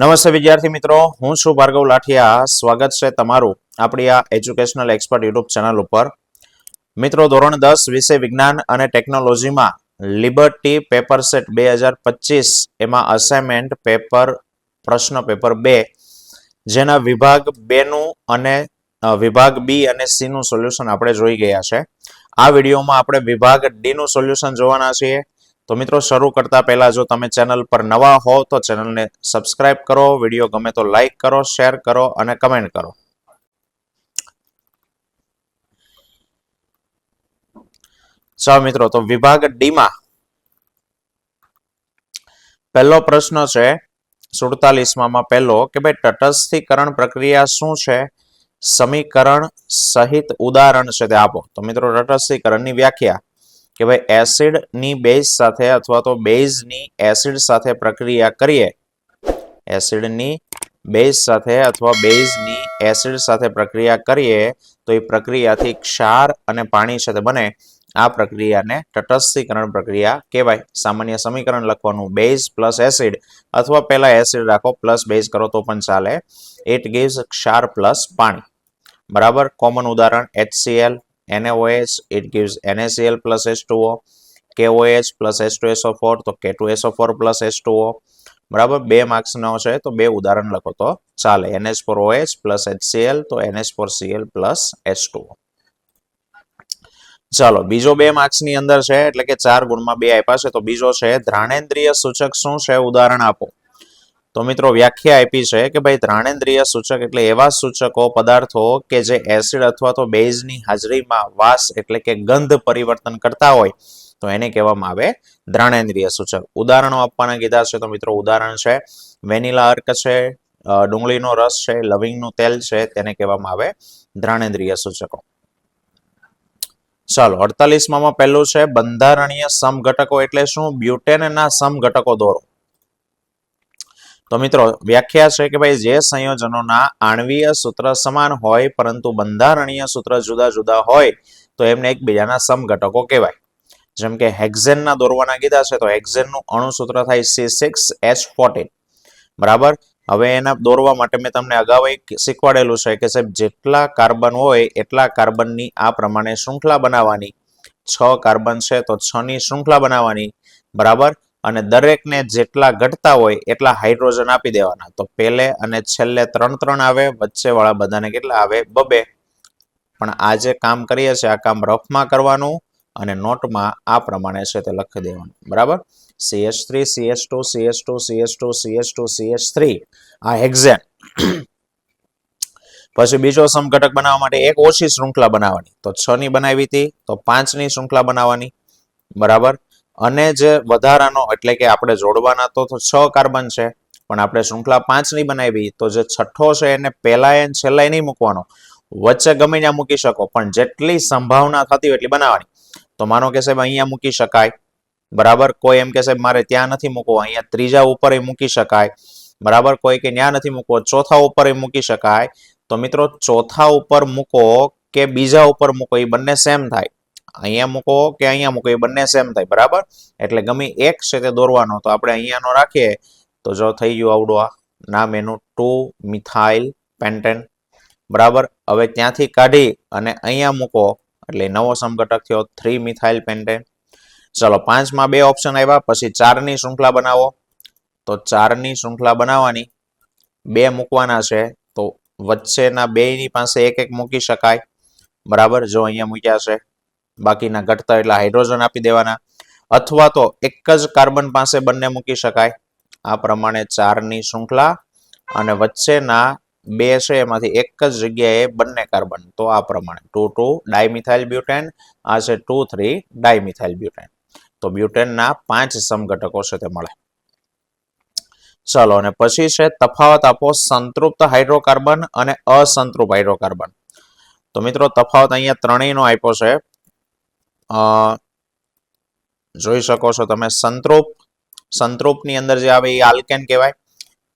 નમસ્તે વિદ્યાર્થી મિત્રો, હું છું ભાર્ગવ લાઠિયા. સ્વાગત છે તમારું આપણી આ એજ્યુકેશનલ એક્સપર્ટ યુટ્યુબ ચેનલ ઉપર. મિત્રો, ધોરણ 10 વિષય વિજ્ઞાન અને ટેકનોલોજીમાં લિબર્ટી પેપર સેટ 2025 એમાં અસાઇનમેન્ટ પેપર પ્રશ્ન પેપર 2 જેના વિભાગ 2 નું અને વિભાગ બી અને સી નું સોલ્યુશન આપણે જોઈ ગયા છે. આ વિડીયોમાં આપણે વિભાગ ડી નું સોલ્યુશન જોવાના છીએ. તો મિત્રો, શરૂ કરતા પહેલા જો તમે ચેનલ પર નવા હો તો ચેનલને સબસ્ક્રાઇબ કરો, વિડીયો ગમે તો લાઈક કરો, શેર કરો અને કમેન્ટ કરો. ચાલો મિત્રો, તો વિભાગ ડી માં પહેલો પ્રશ્ન છે 47માં પહેલો કે ભાઈ તટસ્થીકરણ પ્રક્રિયા શું છે? સમીકરણ સહિત ઉદાહરણ છે તે આપો. તો મિત્રો, તટસ્થીકરણની વ્યાખ્યા કે ભાઈ એસિડ ની બેઝ સાથે અથવા તો બેઝ ની એસિડ સાથે પ્રક્રિયા કરીએ, એસિડ ની બેઝ સાથે અથવા બેઝ ની એસિડ સાથે પ્રક્રિયા કરીએ તો એ પ્રક્રિયાથી ક્ષાર અને પાણી સાથે બને. આ પ્રક્રિયાને તટસ્થીકરણ પ્રક્રિયા કહેવાય. સામાન્ય સમીકરણ લખવાનું બેઝ પ્લસ એસિડ અથવા પહેલા એસિડ રાખો પ્લસ બેઝ કરો તો પણ ચાલે. ઇટ ગિવ્સ ક્ષાર પ્લસ પાણી. બરાબર. કોમન ઉદાહરણ HCl, NaOH, it gives NaCl plus H2O, KOH plus H2SO4 તો K2SO4 plus H2O. બરાબર. 2 માર્ક્સ નો છે તો 2 ઉદાહરણ લખો તો ચાલે. NH4OH plus HCl તો NH4Cl plus H2O. ચાલો, બીજો 2 માર્ક્સ ની અંદર છે એટલે કે 4 ગુણમાં 2 આપ્યા છે. તો બીજો છે દ્રાણેન્દ્રિય સૂચક શું છે? ઉદાહરણ આપો. તો મિત્રો, વ્યાખ્યા આપી છે કે ભાઈ દ્રાણેન્દ્રિય સૂચક એટલે એવા સૂચકો પદાર્થો કે જે એસિડ અથવા તો બેઝની હાજરીમાં વાસ એટલે કે ગંધ પરિવર્તન કરતા હોય તો એને કહેવામાં આવે દ્રાણેન્દ્રિય સૂચક. ઉદાહરણો આપવાના કીધા છે. તો મિત્રો, ઉદાહરણ છે વેનીલા અર્ક છે, ડુંગળીનો રસ છે, લવિંગનું તેલ છે, તેને કહેવામાં આવે દ્રાણેન્દ્રિય સૂચકો. ચાલો, 48માં પહેલું છે બંધારણીય સમઘટકો એટલે શું? બ્યુટેનના સમઘટકો દોરો. તો મિત્રો, વ્યાખ્યા છે કે ભાઈ જે સંયોજનોના આણ્વીય સૂત્ર સમાન હોય પરંતુ બંધારણીય સૂત્ર જુદા જુદા હોય તો એમને એકબીજાના સમઘટકો કહેવાય. જેમ કે હેક્ઝેનના દોરવાના કીધા છે તો હેક્ઝેનનું અણુ સૂત્ર થાય C6H14. બરાબર. હવે એના દોરવા માટે મેં તમને અગાઉ શીખવાડેલું છે કે સાહેબ જેટલા કાર્બન હોય એટલા કાર્બનની આ પ્રમાણે શૃંખલા બનાવવાની. 6 કાર્બન છે તો 6 ની શૃંખલા બનાવવાની. બરાબર. અને દરેકને જેટલા ઘટતા હોય એટલા હાઇડ્રોજન આપી દેવાના. તો પહેલે અને છેલ્લે 3 આવે, વચ્ચે વાળા બધાને કેટલા આવે? 2. પણ આ જે કામ કરીએ છીએ આ કામ રફમાં કરવાનું અને નોટમાં આ પ્રમાણે છે તે લખી દેવાનું. બરાબર. CH3 CH2 CH2 CH2 CH2 CH3 આ હેક્ઝેન. પછી બીજો સમઘટક બનાવવા માટે એક ઓછી શૃંખલા બનાવવાની. તો 6 ની બનાવી હતી તો 5 ની શૃંખલા બનાવવાની. બરાબર. અને જે વધારાનો એટલે કે આપણે જોડવાના તો 6 કાર્બન છે પણ આપણે શૃંખલા 5 ની બનાવી તો જે છઠ્ઠો છે એને પહેલા અને છેલ્લા નહીં મૂકવાનો, વચ્ચે ગમે ત્યાં મૂકી શકો પણ જેટલી સંભાવના થતી હોય એટલી બનાવવાની. તો માનો કે સાહેબ અહીંયા મૂકી શકાય. બરાબર. કોઈ એમ કે સાહેબ મારે ત્યાં નથી મૂકવો, અહીંયા ત્રીજા ઉપર મૂકી શકાય. બરાબર. કોઈ કે ત્યાં નથી મૂકવો, ચોથા ઉપર મૂકી શકાય. તો મિત્રો, ચોથા ઉપર મૂકો કે બીજા ઉપર મૂકો એ બંને સેમ થાય. અહીંયા મૂકો કે અહીંયા મૂકો એ બંને સેમ થાય. બરાબર. એટલે ગમે એક છે તે દોરવાનો. તો આપણે અહીંયાનો રાખીએ તો જો થઈ ગયું આવડું આ નામ એનું 2 મિથાઇલ પેન્ટેન. બરાબર. હવે ત્યાંથી કાઢી અને અહીંયા મૂકો એટલે નવો સમઘટક થયો 3 મિથાઇલ પેન્ટેન. ચલો, 5 માં 2 ઓપ્શન આવ્યા. પછી 4 ની શૃંખલા બનાવો. તો 4 ની શૃંખલા બનાવવાની, 2 મૂકવાના છે તો વચ્ચેના 2 ની પાસે એક એક મૂકી શકાય. બરાબર. જો અહીંયા મૂક્યા છે, બાકીના ઘટતા એટલે હાઇડ્રોજન આપી દેવાના. અથવા તો એક જ કાર્બન પાસે બંને મૂકી શકાય. આ પ્રમાણે 4 ની શૃંખલા અને વચ્ચેના 2 છે એમાંથી એક જ જગ્યાએ બંને કાર્બન. તો આ પ્રમાણે 2,2 ડાયમિથાઇલ બ્યુટેન, આ છે 2,3 ડાયમિથાઇલ બ્યુટેન. તો બ્યુટેનના 5 સમઘટકો છે તે મળે. ચાલો, અને પછી છે તફાવત આપો સંતૃપ્ત હાઇડ્રોકાર્બન અને અસંતૃપ્ત હાઇડ્રોકાર્બન. તો મિત્રો, તફાવત અહીંયા ત્રણેયનો આપ્યો છે. જોઈ શકો છો તમે. સંતૃપ્ત ની અંદર જે આવે એ આલ્કેન કહેવાય.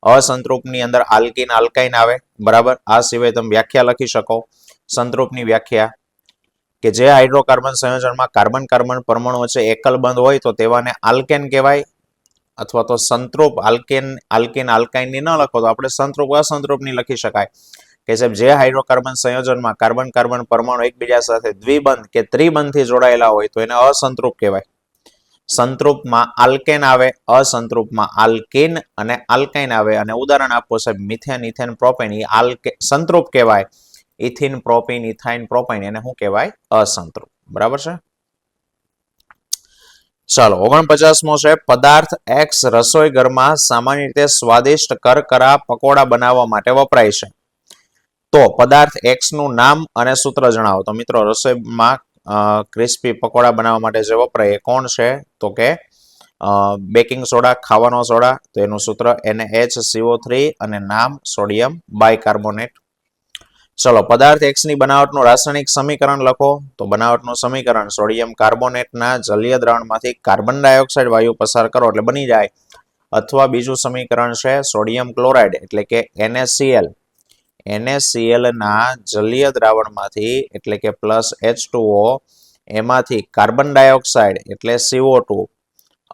અસંતૃપ્ત ની અંદર આલ્કીન આલ્કાઇન આવે. બરાબર. આ સિવાય તમે વ્યાખ્યા લખી શકો. સંતૃપ્ત ની વ્યાખ્યા કે જે હાઇડ્રોકાર્બન સંયોજનમાં કાર્બન કાર્બન પરમાણુ વચ્ચે એકલ બંધ હોય તો તેવાને આલ્કેન કહેવાય. અથવા તો સંતૃપ આલ્કેન આલ્કાઇનની ન લખો તો આપણે સંતૃપ અસંતૃપની લખી શકાય કે સાહેબ જે હાઇડ્રોકાર્બન સંયોજનમાં કાર્બન કાર્બન પરમાણુ એકબીજા સાથે દ્વિબંધ કે ત્રિબંધથી જોડાયેલા હોય તો એને અસંતૃપ કહેવાય. સંતૃપમાં આલ્કેન આવે, અસંતૃપમાં આલ્કીન અને આલ્કાઇન આવે. અને ઉદાહરણ આપો સાહેબ, મિથેન, ઇથેન, પ્રોપેન એ સંતૃપ કહેવાય. ઇથિન, પ્રોપિન, ઇથાઇન, પ્રોપાઇન એને શું કહેવાય? અસંતૃપ. બરાબર છે. ચાલો 49મો છે પદાર્થ એક્સ રસોઈ ઘરમાં સામાન્ય રીતે સ્વાદિષ્ટ કરકરા પકોડા બનાવવા માટે વપરાય છે. તો પદાર્થ એક્સ નું નામ અને સૂત્ર જણાવો. તો મિત્રો રસોઈમાં ક્રિસ્પી પકોડા બનાવવા માટે જે વપરાય એ કોણ છે? તો કે બેકિંગ સોડા, ખાવાનો સોડા. તો એનું સૂત્ર NaHCO3 અને નામ સોડિયમ બાયકાર્બોનેટ. ચલો પદાર્થ એક્સ ની બનાવટનું રાસાયણિક સમીકરણ લખો. તો બનાવટનું સમીકરણ સોડિયમ કાર્બોનેટના જલીય દ્રાવણમાંથી કાર્બન ડાયોક્સાઇડ વાયુ પસાર કરો એટલે બની જાય. અથવા બીજું સમીકરણ છે સોડિયમ ક્લોરાઇડ એટલે કે NaCl. NaCl ના જલીય દ્રાવણમાંથી એટલે કે +H2O એમાંથી કાર્બન ડાયોક્સાઇડ એટલે CO2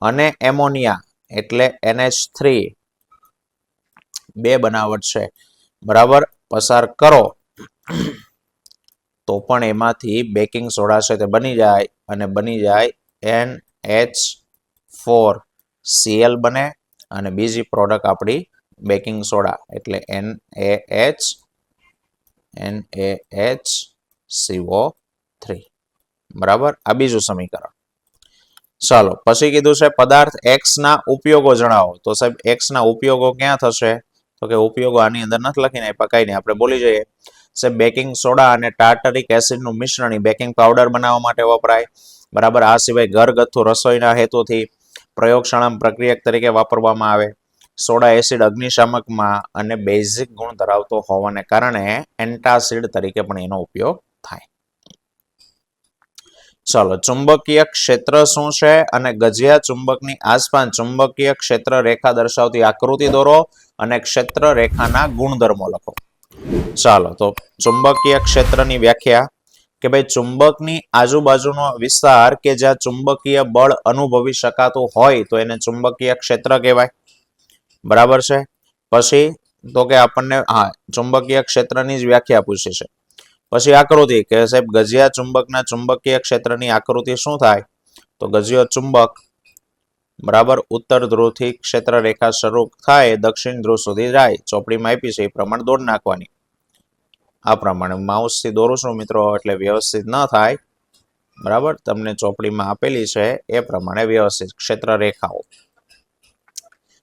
અને એમોનિયા એટલે NH3 બે બનાવટ છે. બરાબર પસાર કરો તો પણ એમાંથી બેકિંગ સોડા છે તે બની જાય અને બની જાય NH4Cl બને અને બીજી પ્રોડક્ટ આપણી બેકિંગ સોડા એટલે NaHCO3. બરાબર આ બીજું સમીકરણ. ચાલો પછી કીધું છે પદાર્થ એક્સ ના ઉપયોગો જણાવો. તો સાહેબ એક્સ ના ઉપયોગો ક્યાં થશે? તો કે ઉપયોગો આની અંદર નથી લખીને પકાઈ ને આપણે બોલી જઈએ. સાહેબ બેકિંગ સોડા અને ટાર્ટરિક એસિડ નું મિશ્રણ બેકિંગ પાવડર બનાવવા માટે વપરાય. બરાબર આ સિવાય ઘરગથ્થુ રસોઈના હેતુથી પ્રયોગશાળામાં પ્રક્રિયક તરીકે વાપરવામાં આવે. સોડા એસિડ અગ્નિશામકમાં અને બેઝિક ગુણ ધરાવતો હોવાને કારણે એન્ટાસિડ તરીકે પણ એનો ઉપયોગ થાય. ચાલો ચુંબકીય ક્ષેત્ર શું છે અને ગજિયા ચુંબકની આસપાસ ચુંબકીય ક્ષેત્ર રેખા દર્શાવતી આકૃતિ દોરો અને ક્ષેત્ર રેખાના ગુણધર્મો લખો. ચાલો તો ચુંબકીય ક્ષેત્રની વ્યાખ્યા કે ભાઈ ચુંબકની આજુબાજુનો વિસ્તાર કે જ્યાં ચુંબકીય બળ અનુભવી શકાતું હોય તો એને ચુંબકીય ક્ષેત્ર કહેવાય. બરાબર છે. પછી તો કે આપણને ચુંબકીય ક્ષેત્રની જ વ્યાખ્યા પૂછી છે. પછી આકૃતિ કે સાહેબ ગજિયા ચુંબકના ચુંબકીય ક્ષેત્રની આકૃતિ શું થાય? તો ગજિયો ચુંબક બરાબર ઉત્તર ધ્રુવથી ક્ષેત્ર રેખા શરૂ થાય દક્ષિણ ધ્રુવ સુધી જાય. ચોપડીમાં આપી છે એ પ્રમાણે દોડ નાખવાની. આ પ્રમાણે માઉસથી દોરું છું મિત્રો એટલે વ્યવસ્થિત ન થાય. બરાબર તમને ચોપડીમાં આપેલી છે એ પ્રમાણે વ્યવસ્થિત ક્ષેત્ર રેખાઓ.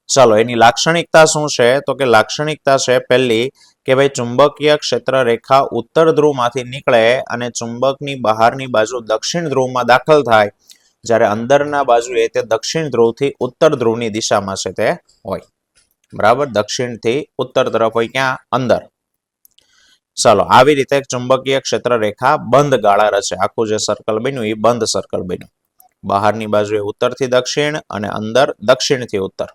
ચાલો એની લાક્ષણિકતા શું છે? તો કે લાક્ષણિકતા છે પહેલી કે ભાઈ ચુંબકીય ક્ષેત્ર રેખા ઉત્તર ધ્રુવમાંથી નીકળે અને ચુંબકની બહારની બાજુ દક્ષિણ ધ્રુવમાં દાખલ થાય. જ્યારે અંદરના બાજુએ તે દક્ષિણ ધ્રુવથી ઉત્તર ધ્રુવની દિશામાં છે તે હોય. બરાબર દક્ષિણથી ઉત્તર તરફ હોય ક્યાં? અંદર. ચાલો આવી રીતે ચુંબકીય ક્ષેત્ર રેખા બંધ ગાળા રચે. આખું જે સર્કલ બન્યું એ બંધ સર્કલ બન્યું. બહારની બાજુએ ઉત્તરથી દક્ષિણ અને અંદર દક્ષિણથી ઉત્તર.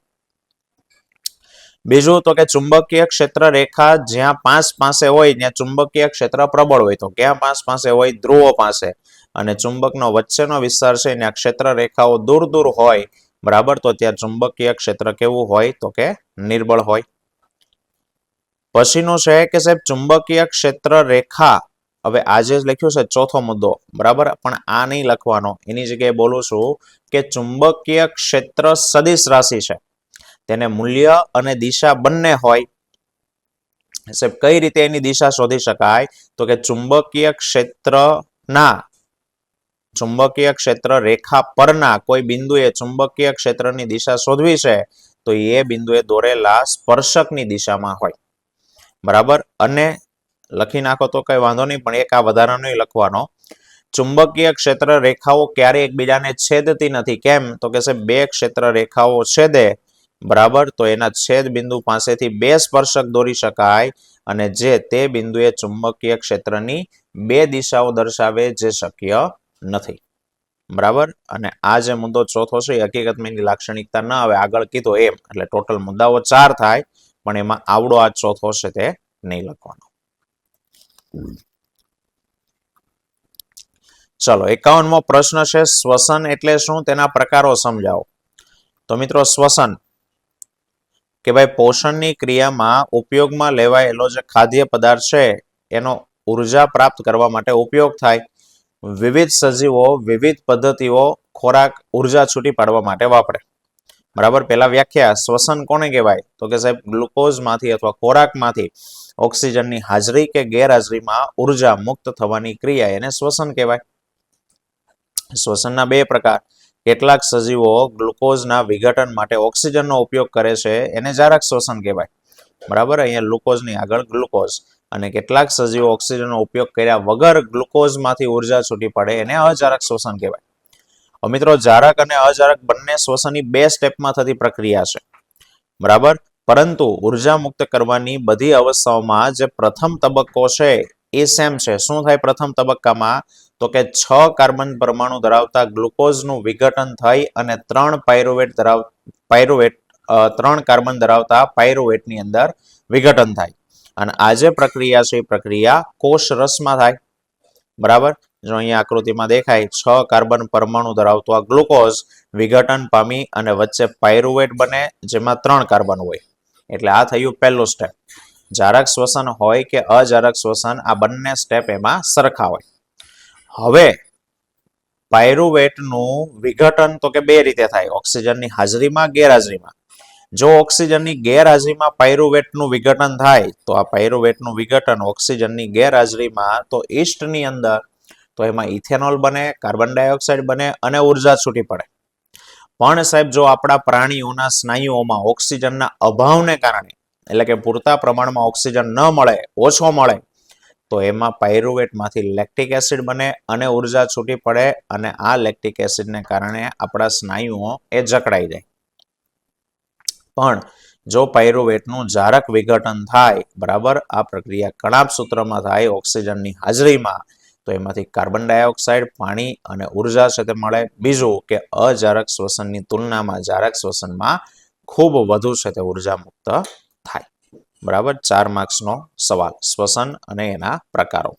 બીજું તો કે ચુંબકીય ક્ષેત્ર રેખા જ્યાં પાસે હોય ત્યાં ચુંબકીય ક્ષેત્ર પ્રબળ હોય. તો ક્યાં પાસે હોય? ધ્રુવો પાસે. અને ચુંબકનો વચ્ચેનો વિસ્તાર છે ત્યાં ક્ષેત્ર રેખાઓ દૂર દૂર હોય. બરાબર તો ત્યાં ચુંબકીય ક્ષેત્ર કેવું હોય? તો કે નિર્બળ હોય. પછીનું છે કે સાહેબ ચુંબકીય ક્ષેત્ર રેખા હવે આજે જ લખ્યું છે ચોથો મુદ્દો. બરાબર પણ આ નહીં લખવાનો. એની જગ્યાએ બોલું છું કે ચુંબકીય ક્ષેત્ર સદિશ રાશિ છે. તેને મૂલ્ય અને દિશા બંને હોય. સાહેબ કઈ રીતે એની દિશા શોધી શકાય? તો કે ચુંબકીય ક્ષેત્ર રેખા પરના કોઈ બિંદુએ ચુંબકીય ક્ષેત્રની દિશા શોધવી છે તો એ બિંદુએ દોરેલા સ્પર્શકની દિશામાં હોય. બરાબર અને લખી નાખો તો કઈ વાંધો નહીં પણ એક આ વધારાનો લખવાનો. ચુંબકીય ક્ષેત્ર રેખાઓ ક્યારેય એકબીજાને છેદતી નથી. કેમ? તો કે સાહેબ બે ક્ષેત્ર રેખાઓ છેદે બરાબર તો એના છેદ બિંદુ પાસેથી બે સ્પર્શક દોરી શકાય અને જે તે બિંદુએ ચુંબકીય ક્ષેત્રની બે દિશાઓ દર્શાવે જે શક્ય નથી. બરાબર અને આ જે મુદ્દો ચોથો છે એ હકીકતમાં એની લાક્ષણિકતા ન આવે આગળ કીધો એમ એટલે ટોટલ મુદ્દાઓ 4 થાય પણ એમાં આવડો આ ચોથો છે તે નહીં લખવાનો. ચલો 51મો પ્રશ્ન છે શ્વસન એટલે શું? તેના પ્રકારો સમજાવો. તો તો મિત્રો શ્વસન કે ભાઈ પોષણની ક્રિયામાં ઉપયોગમાં લેવાયેલો જે ખાદ્ય પદાર્થ છે એનો ઉર્જા પ્રાપ્ત કરવા માટે ઉપયોગ થાય. વિવિધ સજીવો વિવિધ પદ્ધતિઓ ખોરાક ઉર્જા છૂટી પાડવા માટે વાપરે. બરાબર, પેલા વ્યાખ્યા શ્વસન કોને કહેવાય? તો કે સાહેબ ગ્લુકોઝમાંથી અથવા ખોરાકમાંથી ઓક્સિજનની હાજરી કે ગેરહાજરીમાં ઉર્જા મુક્ત થવાની ક્રિયા એને શ્વસન કહેવાય. શ્વસનના બે પ્રકાર. કેટલાક સજીવો ગ્લુકોઝના વિઘટન માટે ઓક્સિજનનો ઉપયોગ કરે છે એને જારક શ્વસન કહેવાય. બરાબર, અહીંયા ગ્લુકોઝની આગળ ગ્લુકોઝ. અને કેટલાક સજીવો ઓક્સિજનનો ઉપયોગ કર્યા વગર ગ્લુકોઝમાંથી ઉર્જા છૂટી પડે એને અજારક શ્વસન કહેવાય. મિત્રો જારક અને અજારક બંને શ્વસનની બે સ્ટેપમાં થતી પ્રક્રિયા છે. બરાબર, પરંતુ ઉર્જા મુક્ત કરવાની બધી અવસ્થાઓમાં જે પ્રથમ તબક્કો છે એ સેમ છે. શું થાય પ્રથમ તબક્કામાં? તો કે 6 કાર્બન પરમાણુ ધરાવતા ગ્લુકોઝનું વિઘટન થઈ અને 3 કાર્બન ધરાવતા પાયરુવેટની અંદર વિઘટન થાય. અને આ જે પ્રક્રિયા છે એ પ્રક્રિયા કોષ રસમાં થાય. બરાબર, જો અહીંયા આકૃતિમાં દેખાય 6 કાર્બન પરમાણુ ધરાવતો આ ગ્લુકોઝ વિઘટન પામી અને વચ્ચે પાયરુવેટ બને જેમાં 3 કાર્બન હોય. એટલે આ થયું પહેલું સ્ટેપ. જારક શ્વસન હોય કે અજારક શ્વસન આ બંને સ્ટેપ એમાં સરખા હોય. હવે પાયરુવેટનું વિઘટન તો કે બે રીતે થાય, ઓક્સિજનની હાજરીમાં ગેરહાજરીમાં. જો ઓક્સિજનની ગેરહાજરીમાં પાયરુવેટનું વિઘટન થાય તો આ પાયરુવેટનું વિઘટન ઓક્સિજનની ગેરહાજરીમાં તો ઈસ્ટની અંદર તો એમાં ઇથેનોલ બને, કાર્બન ડાયોક્સાઇડ બને અને ઉર્જા છૂટી પડે. પણ સાહેબ જો આપણા પ્રાણીઓના સ્નાયુઓમાં ઓક્સિજનના અભાવને કારણે એટલે કે પૂરતા પ્રમાણમાં ઓક્સિજન ન મળે, ઓછો મળે, તો એમાં પાયરુવેટમાંથી લેક્ટિક એસિડ બને અને ઉર્જા છૂટી પડે અને આ લેક્ટિક એસિડને કારણે આપણા સ્નાયુઓ એ જકડાઈ જાય. પણ જો પાયરુવેટનું જારક વિઘટન થાય, બરાબર, આ પ્રક્રિયા કણાભ સૂત્રમાં થાય ઓક્સિજનની હાજરીમાં, તો એમાંથી કાર્બન ડાયોક્સાઇડ, પાણી અને ઉર્જા છે તે મળે. બીજું કે અજારક શ્વસનની તુલનામાં જારક શ્વસનમાં ખૂબ વધુ છે તે ઉર્જા મુક્ત થાય. બરાબર, 4 માર્ક્સનો સવાલ શ્વસન અને એના પ્રકારો.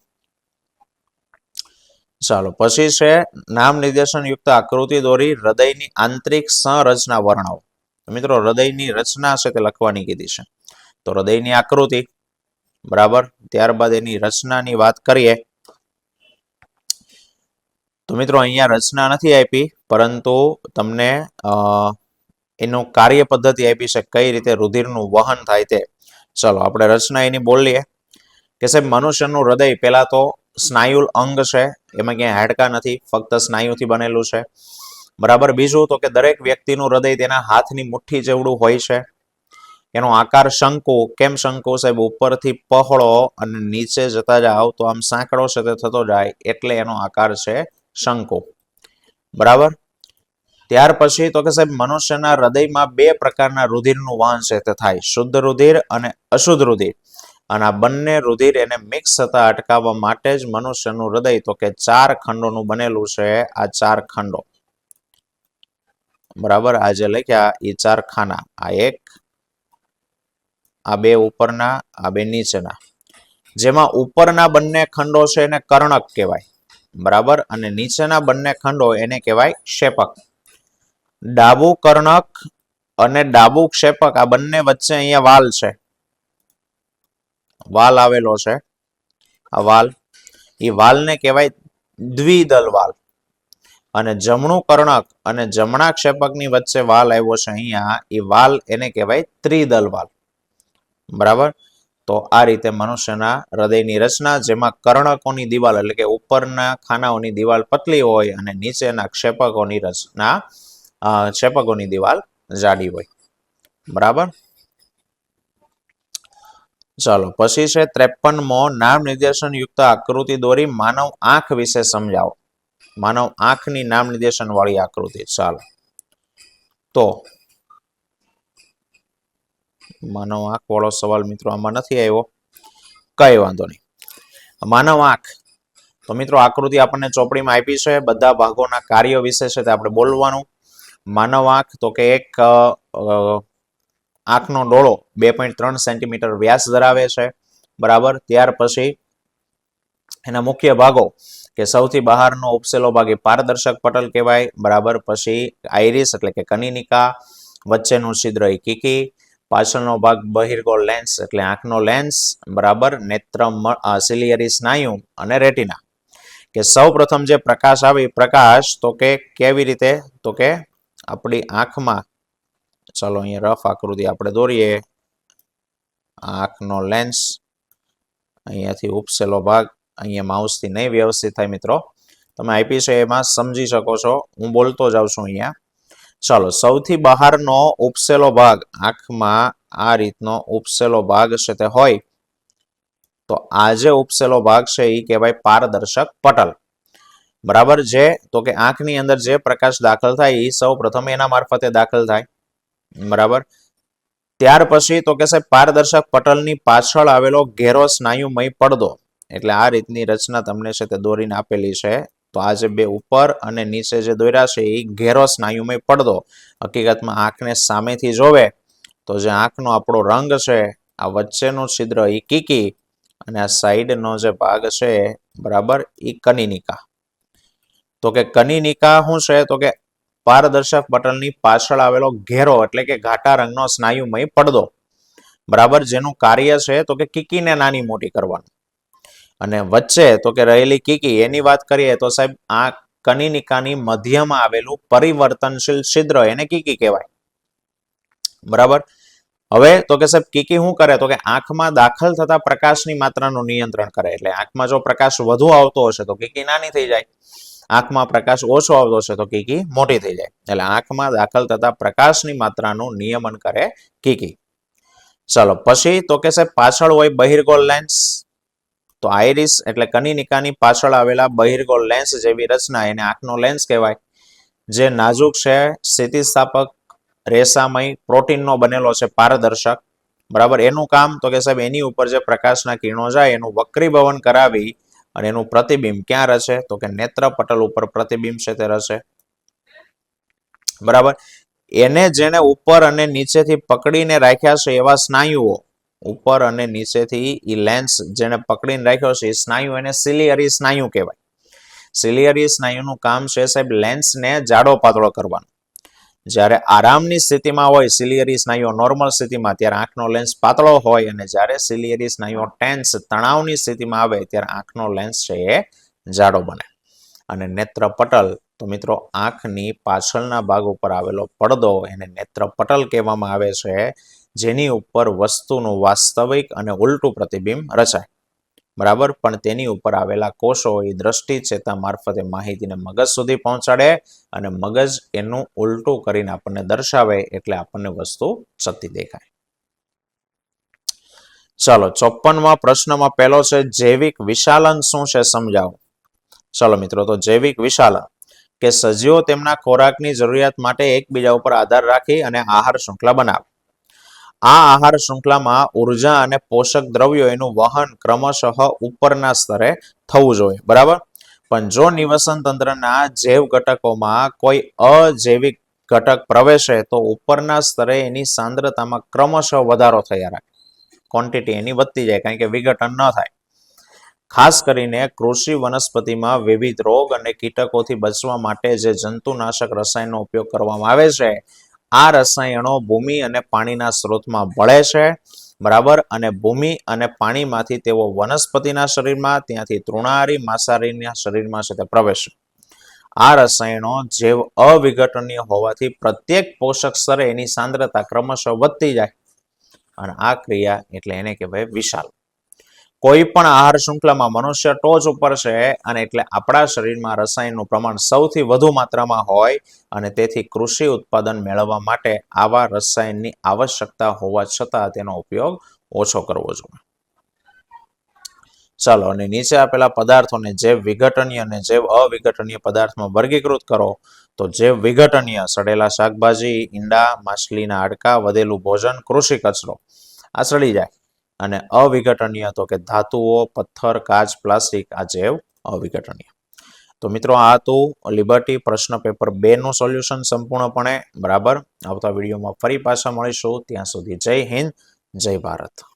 ચાલો પછી છે નામ નિર્દેશન યુક્ત આકૃતિ દોરી હૃદયની આંતરિક સંરચના વર્ણવો. મિત્રો હૃદયની રચના છે તે લખવાની કીધી છે. તો હૃદયની આકૃતિ, બરાબર, ત્યારબાદ એની રચનાની વાત કરીએ. તો મિત્રો અહીંયા રચના નથી આપી, પરંતુ તમને એનું કાર્ય પદ્ધતિ આપી છે કઈ રીતે રુધિરનું વહન થાય તે. ચલો આપણે રચના એની બોલીએ કે સાહેબ મનુષ્યનું હૃદય પહેલા તો સ્નાયુલ અંગ છે, એમાં ક્યાંય હાડકા નથી, ફક્ત સ્નાયુથી બનેલું છે. બરાબર, બીજું તો કે દરેક વ્યક્તિનું હૃદય તેના હાથની મુઠ્ઠી જેવડું હોય છે. એનો આકાર શંકુ. કેમ શંકુ સાહેબ? ઉપરથી પહોળો અને નીચે જતા જાવ તો આમ સાંકડો છે તે થતો જાય એટલે એનો આકાર છે શંકુ. બરાબર, ત્યાર પછી તો કે સાહેબ મનુષ્યના હૃદયમાં 2 પ્રકારના રુધિરનું વહન છે તે થાય, શુદ્ધ રુધિર અને અશુદ્ધ રુધિર. અને આ બંને રુધિર એને મિક્સ થતા અટકાવવા માટે જ મનુષ્યનું હૃદય તો કે 4 ખંડોનું બનેલું છે. આ 4 ખંડો, બરાબર, આ જે લખ્યા એ 4 ખાના, આ એક, આ 2 ઉપરના, આ 2 નીચેના. જેમાં ઉપરના બંને ખંડો છે એને કર્ણક કહેવાય. બરાબર, અને નીચેના બંને ખંડો એને કહેવાય ક્ષેપક. ડાબુ કર્ણક અને ડાબુ ક્ષેપક આ બંને વચ્ચે અહીંયા વાલ છે, વાલ આવેલો છે. આ વાલ, એ વાલને કહેવાય દ્વિદલ વાલ. અને જમણું કર્ણક અને જમણા ક્ષેપકની વચ્ચે વાલ આવ્યો છે અહીંયા, એ વાલ એને કહેવાય ત્રિદલ વાલ. બરાબર, તો આ રીતે મનુષ્યના હૃદયની રચના, જેમાં કર્ણકોની દિવાલ એટલે કે ઉપરના ખાનાઓની દિવાલ પતલી હોય અને નીચેના ક્ષેપકોની રચના ક્ષેપકોની દિવાલ જાડી હોય. બરાબર, ચાલો પછી છે 53મો નામ નિર્દેશન યુક્ત આકૃતિ દોરી માનવ આંખ વિશે સમજાવો. માનવ આંખની નામ નિર્દેશન વાળી આકૃતિ. ચાલો તો માનવ આંખ વાળો સવાલ મિત્રો આમાં નથી આવ્યો, કઈ વાંધો નહીં. માનવ આંખ, તો મિત્રો આકૃતિ આપણને ચોપડીમાં આપી છે, બધા ભાગોના કાર્યો વિશે છે તે આપણે બોલવાનું. માનવ આંખ તો કે એક આંખનો ડોળો 2.3 સેન્ટીમીટર વ્યાસ ધરાવે છે. બરાબર, ત્યાર પછી એના મુખ્ય ભાગો કે સૌથી બહારનો ઉપસેલો ભાગ એ પારદર્શક પટલ કહેવાય. બરાબર, પછી આઈરિસ એટલે કે કનિનિકા, વચ્ચેનું છિદ્ર એ કીકી, પાછળનો ભાગ બહિર્ગોળ લેન્સ એટલે આંખનો લેન્સ, બરાબર, નેત્ર સિલિયરી સ્નાયુ અને રેટિના. કે સૌ પ્રથમ જે પ્રકાશ આવે પ્રકાશ તો કે કેવી રીતે, તો કે આપણી આંખમાં, ચાલો અહીંયા રફ આકૃતિ આપણે દોરીએ. આંખનો લેન્સ, અહીંયાથી ઉપસેલો ભાગ, અહીંયા માઉસથી નહીં વ્યવસ્થિત થાય મિત્રો, તમે આપી છે એમાં સમજી શકો છો, હું બોલતો જાઉં છું અહીંયા. ચાલો, સૌથી બહારનો ઉપસેલો ભાગ, આંખમાં આ રીતનો ઉપસેલો ભાગ છે તે હોય તો આ જે ઉપસેલો ભાગ છે એ કહેવાય પારદર્શક પટલ. બરાબર, જે તો કે આંખની અંદર જે પ્રકાશ દાખલ થાય એ સૌ પ્રથમ એના મારફતે દાખલ થાય. બરાબર, ત્યાર પછી તો કે સાહેબ પારદર્શક પટલની પાછળ આવેલો ઘેરો સ્નાયુમય પડદો, એટલે આ રીતની રચના તમને છે તે દોરીને આપેલી છે. તો આ જે બે ઉપર અને નીચે જે દોર્યા છે એ ઘેરો સ્નાયુમય પડદો હકીકતમાં આંખને સામેથી જોવે તો જે આંખનો આપણો રંગ છે, આ વચ્ચેનું છિદ્ર એ કીકી અને આ સાઈડનો જે ભાગ છે, બરાબર, એ કનિનિકા. તો કે કનિનિકા શું છે, તો કે પારદર્શક પટલની પાછળ આવેલો ઘેરો એટલે કે ઘાટા રંગનો સ્નાયુમય પડદો, બરાબર, જેનું કાર્ય છે તો કે કીકીને નાની મોટી કરવાનું. અને વચ્ચે તો કે રહેલી કીકી એની વાત કરીએ તો સાહેબ આ કનિનિકાની મધ્યમાં આવેલું પરિવર્તનશીલ છિદ્ર એને કીકી કહેવાય. બરાબર, હવે તો કે સાહેબ કીકી શું કરે, તો કે આંખમાં દાખલ થતા પ્રકાશની માત્રાનું નિયંત્રણ કરે. એટલે આંખમાં જો પ્રકાશ વધુ આવતો હશે તો કીકી નાની થઈ જાય, આંખમાં પ્રકાશ ઓછો આવતો હશે તો કીકી મોટી થઈ જાય. એટલે આંખમાં દાખલ થતા પ્રકાશની માત્રાનું નિયમન કરે કીકી. ચલો, પછી તો કે સાહેબ પાછળ હોય બહિર્ગોળ લેન્સ. તો આઈરિસ એટલે કનિનિકાની પાછળ આવેલા બહિર્ગોળ લેન્સ જેવી રચના એને આંખનો લેન્સ કહેવાય, જે નાજુક છે, સ્થિતિસ્થાપક, રેસામય, પ્રોટીનનો બનેલો છે, પારદર્શક. બરાબર, એનું કામ તો કે સાહેબ એની ઉપર જે પ્રકાશના કિરણો જાય એનું વક્રીભવન કરાવી અને એનું પ્રતિબિંબ ક્યાં રચે, તો કે નેત્ર પટલ ઉપર પ્રતિબિંબ છે તે રચે. બરાબર, એને જેને ઉપર અને નીચેથી પકડીને રાખ્યા છે એવા સ્નાયુઓ, ઉપર અને નીચેથી ઈ લેન્સ જેને પકડીને રાખ્યો છે એ સ્નાયુ એને સિલિયરી સ્નાયુ કહેવાય. સિલિયરી સ્નાયુનું કામ છે સાહેબ લેન્સને જાડો પાતળો કરવાનો. જ્યારે આરામની સ્થિતિમાં હોય સિલિયરી સ્નાયુઓ નોર્મલ સ્થિતિમાં ત્યારે આંખનો લેન્સ પાતળો હોય અને જ્યારે સિલિયરી સ્નાયુઓ ટેન્સ તણાવની સ્થિતિમાં આવે ત્યારે આંખનો લેન્સ છે એ જાડો બને. અને નેત્ર પટલ તો મિત્રો આંખની પાછળના ભાગ ઉપર આવેલો પડદો એને નેત્ર પટલ કહેવામાં આવે છે, જેની ઉપર વસ્તુનું વાસ્તવિક અને ઉલટું પ્રતિબિંબ રચાય. બરાબર, પણ તેની ઉપર આવેલા કોષો એ દ્રષ્ટિ ચેતા મારફતે માહિતીને મગજ સુધી પહોંચાડે અને મગજ એનું ઉલટું કરીને આપણને દર્શાવે એટલે આપણને વસ્તુ સતી દેખાય. ચલો, 54મા પ્રશ્નમાં પહેલો છે જૈવિક વિશાલન શું છે સમજાવો. ચલો મિત્રો, તો જૈવિક વિશાલન કે સજીવો તેમના ખોરાકની જરૂરિયાત માટે એકબીજા ઉપર આધાર રાખી અને આહાર શૃંખલા બનાવે. આ આહાર શૃંખલામાં ઉર્જા અને પોષક દ્રવ્યો એનું વહન ક્રમશઃ ઉપરના સ્તરે થવું જોઈએ. બરાબર, પણ જો નિવસન તંત્રના જૈવ ઘટકોમાં કોઈ અજૈવિક ઘટક પ્રવેશે તો ઉપરના સ્તરે એની સાંદ્રતામાં ક્રમશઃ વધારો થયા રાખે, ક્વોન્ટિટી એની વધતી જાય, કારણ કે વિઘટન ન થાય. ખાસ કરીને કૃષિ વનસ્પતિમાં વિવિધ રોગ અને કીટકોથી બચવા માટે જે જંતુનાશક રસાયણનો ઉપયોગ કરવામાં આવે છે, આ રસાયણો ભૂમિ અને પાણીના સ્ત્રોતમાં ભળે છે. બરાબર, અને ભૂમિ અને પાણીમાંથી તેઓ વનસ્પતિના શરીરમાં, ત્યાંથી તૃણાહારી માંસાહારીના શરીરમાં છે તે પ્રવેશે. આ રસાયણો જૈવ અવિઘટનીય હોવાથી પ્રત્યેક પોષક સ્તરે એની સાંદ્રતા ક્રમશઃ વધતી જાય અને આ ક્રિયા એટલે એને કહેવાય વિશાલ. કોઈ પણ આહાર શૃંખલામાં મનુષ્ય ટોચ ઉપર છે અને એટલે આપણા શરીરમાં રસાયણનું પ્રમાણ સૌથી વધુ માત્રામાં હોય અને તેથી કૃષિ ઉત્પાદન મેળવવા માટે આવા રસાયણની આવશ્યકતા હોવા છતાં તેનો ઉપયોગ ઓછો કરવો જોઈએ. ચાલો, અને નીચે આપેલા પદાર્થોને જૈવ વિઘટનીય અને જૈવ અવિઘટનીય પદાર્થમાં વર્ગીકૃત કરો. તો જૈવ વિઘટનીય સડેલા શાકભાજી, ઈંડા, માછલીના હાડકા, વધેલું ભોજન, કૃષિ કચરો આ સડી જાય. અને અવિઘટનીય તો કે ધાતુઓ, પથ્થર, કાચ, પ્લાસ્ટિક આ જૈવ અવિઘટનીય. તો મિત્રો આ હતું લિબર્ટી પ્રશ્ન પેપર 2 નું સોલ્યુશન સંપૂર્ણપણે. બરાબર, આવતા વિડીયોમાં ફરી પાછા મળીશું. ત્યાં સુધી જય હિન્દ, જય ભારત.